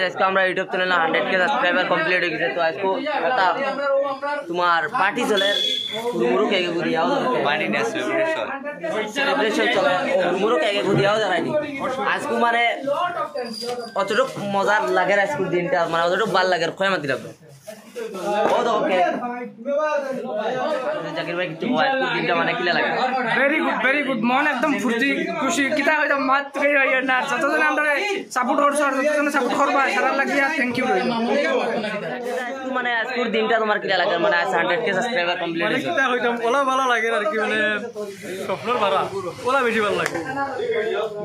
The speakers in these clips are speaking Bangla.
আজকে আমরা ইউটিউব চ্যানেলে 100K সাবস্ক্রাইবার কমপ্লিট হয়ে গেছে। তো আজকে একটা তোমার পার্টি চলে মুরু কেকে গুদিয়াও পার্টি না সেলিব্রেশন চলে মুরু কেকে গুদিয়াও জানাইনি আজকে মানে অতটুক মজার লাগে আজকে দিনটা মানে অতটুক ভালো লাগে খয় মাতি লাগবে ও তো ওকে জাকির ভাই কিছু হয় দিনটা মানে কিলা লাগে ভেরি গুড মন একদম ফুর্তি খুশি কিতা হইতা মাত কই হইয়া না যতজন আমরা সাপোর্ট করছ আর যতজন সাপোর্ট করবা সারা লাগিয়া থ্যাংক ইউ মানে আজকের দিনটা তোমার কিলা লাগে মানে 100K সাবস্ক্রাইবার কমপ্লিট হইছে কিতা হইতাম ওলা ভালো লাগে আর কি মানে স্বপ্নর ভাড়া ওলা বেশি ভালো লাগে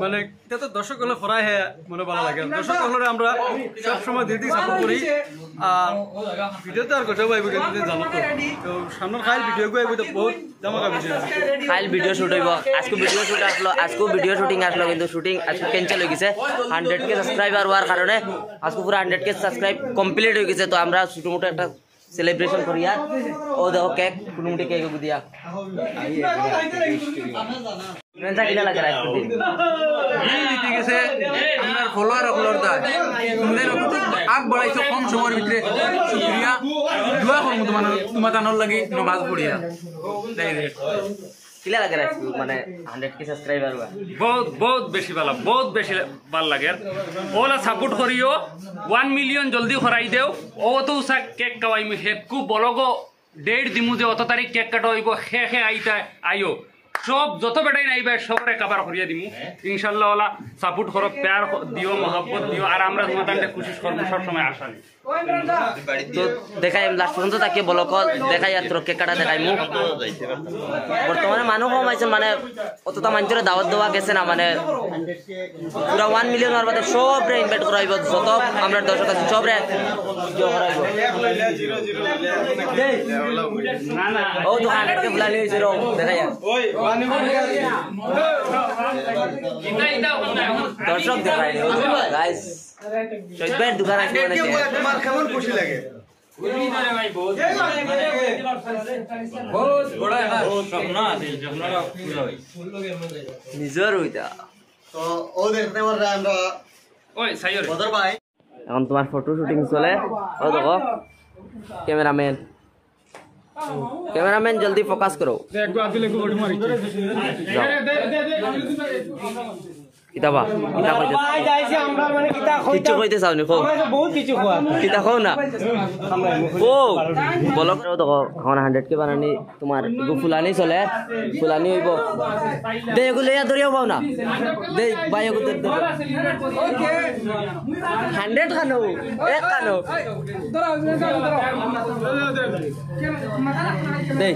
মানে এটা তো দর্শক হলে ফরাই হে মনে ভালো লাগে দর্শক হলে আমরা সব সময় দিদি সাপোর্ট করি আর ভিডিও তো আর কথা ভাই ভিডিও জানো তো সামনের খাইল ভিডিও গো আইবো তো বহুত ধামাকা ভিডিও খাইল ভিডিও শুট হইব আজকে ভিডিও শুট আসলো আজকে ভিডিও শুটিং আসলো কিন্তু শুটিং আজকে ক্যান্সেল হয়ে গেছে 100K সাবস্ক্রাইবার হওয়ার কারণে আজকে পুরো 100K সাবস্ক্রাইব কমপ্লিট হয়ে গেছে তো আমরা ছোটমোটো একটা সেলিব্রেশন করি আর ও দেখো কেক কুনুমটি কেক দিয়া মেনটা কিনা লাগে আজকে দিন এই দিতে গেছে আপনার ফলোয়ার দা তোমরা কত আগ বাড়াইছো কম সময়ের ভিতরে শুকরিয়া দোয়া করব তোমার জানার লাগি নামাজ পড়িয়া ডাইরেক্ট কিলা লাগে আজকে মানে 100K সাবস্ক্রাইবার বহুত বেশি ভালো লাগে ওলা সাপোর্ট করিও 1 মিলিয়ন জলদি করাই দেও ও তো কেক কাওয়াইমি হেকু বলগো ডেট দিমু যে অত তারিখ কেক কাটা হইব হে আইতা আইও সব যত বেটাই নাইবে সবরে কভার করিয়া দিমু ইনশাআল্লাহ ওলা সাপোর্ট করো প্যার দিও মহব্বত দিও আর আমরা তোমাদের কোশিশ করব সব সময় আসানি তো দেখাই লাস্ট পর্যন্ত তাকে বলক দেখাই আর তোর কেক কাটা দেখাই মু বর্তমানে মানুষ কম আছে মানে অতটা মানুষের দাওয়াত দেওয়া গেছে না মানে পুরা 1 মিলিয়ন হওয়ার বাদে সবরে ইনভাইট করাইব যত আমরা দর্শক আছে সবরে করাইব ও তো 100K প্ল্যান হইছে রো দেখাই দর্শক দেখাই গাইস শহীদ ভাইয়ের দোকান আছে তোমার কেমন খুশি লাগে নিজের ওইটা তো ও দেখতে পারলে আমরা ওই সাইয়র বদর ভাই এখন তোমার ফটো শুটিং চলে ও দেখো ক্যামেরাম্যান জলদি ফোকাস করো কিতাবা কিচ্ছু কইতে চাওনি কো কিতা কও না ও বলো দেখো এখন 100K বানানি তোমার ফুলানি চলে ফুলানি হইব দে এগুলো ধরিয়াও পাও না দে ভাই এগুলো 100 খানো এক খানো দে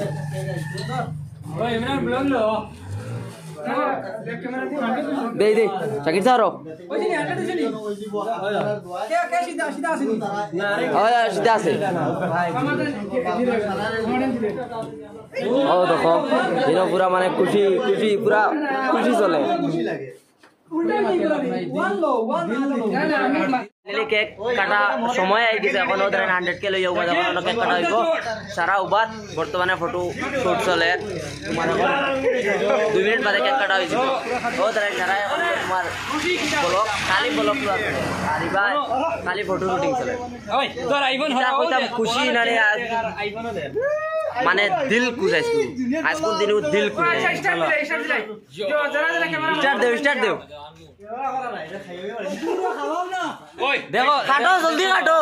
দে দে শাকির সারো সিধা আছে ও দেখো দিন পুরা মানে খুশি পুরা খুশি চলে কেক কাটা সময় আই গেছে এখন ওদের 100K লই যাবো যখন কেক কাটা হইব সারা উবাদ বর্তমানে ফটো শুট চলে তোমার 2 মিনিট বাদে কেক কাটা হইছে ওদের সারা তোমার ব্লগ খালি ফটো শুটিং চলে ওই তোর আইফোন হইতাম খুশি না রে মানে দিল খুশ আজকের দিনে দিল খুশ স্টার্ট দেও দেখো কাটো জলদি কাটো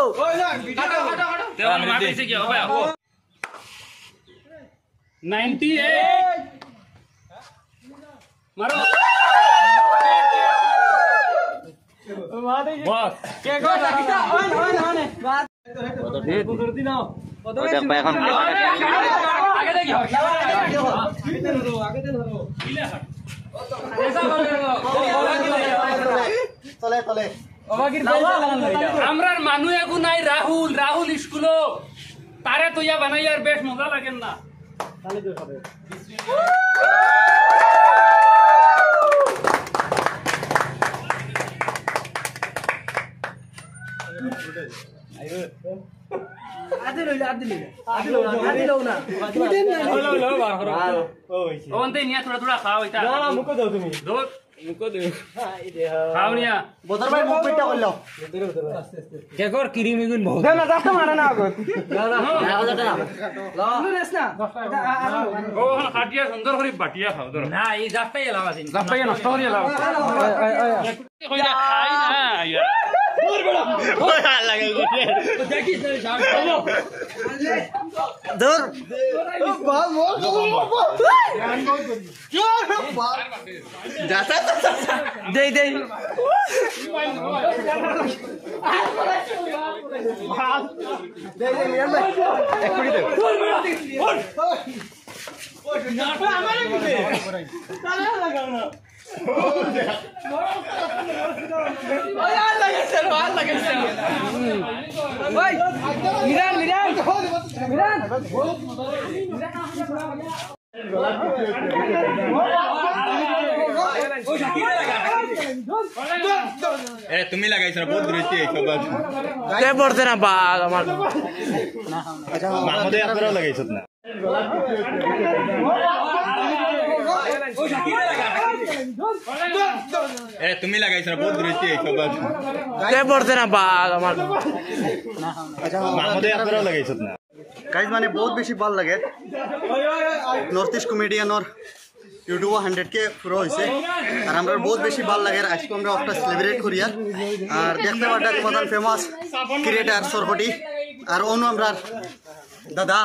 আমরার মানুষ এখন নাই রাহুল স্কুল তারে তো ইয়া বানাই আর বেশ মজা লাগেন না ওনতে নিয়া থোড়া থোড়া খাও এটা না মুকো দাও তুমি দোত মুকো দাও খাও নিয়া বদর ভাই মুখ পিটা করলো কেকর কিরিমিগুন বহুত না দাঁত মারে না আগত ও হন খাটিয়া সুন্দর করে বাটিয়া খাও ধরো না এই জাফটাই এলাম আছে জাফটাই নষ্ট করে এলাম কইরা খাই না ইয়া দূর দেই দেই তুমি লাগাইছো না বহুত দূরতে কে পড়তে না বাল আমার মাহমুদে আপনারাও লাগাইছো না তুমি লাগাইছো না বহুত দূরতে কে পড়তে না বাল আমার মাহমুদে আপনারাও লাগাইছো না গাইজ মানে বহুত বেশি ভাল লাগে নর্থ ইস্ট কমেডিয়ানর ইউটিউব 100K পুরো হয়েছে আর আমরা বহুত বেশি ভাল লাগে আজকে আমরা একটা সেলিব্রেট করি আর দেখতে পাটা তোমাদের ফেমাস ক্রিয়েটার সরকটি আর অনু আমরা দাদা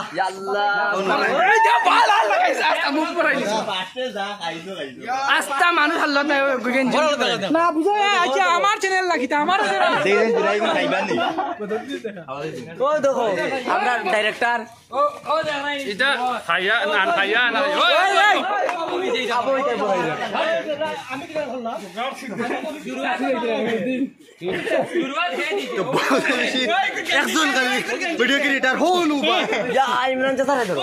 আস্তা মানুষ হাল্লা না বুঝো আচ্ছা আমার চ্যানেল লাগিতে আমার ওই দেখো আমরা ডাইরেক্টর এটা খাইয়া না খাইয়া না একজন ভিডিও ক্রিয়েটার হল যা ইমরান চাচা রে ধরো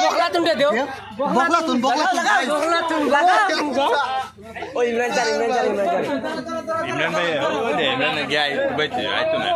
বকলা তুমি দেও বকলা তুমি লাগা ও ইমরান চাচা ইমরান ভাই ইমরান গিয়া আইতো না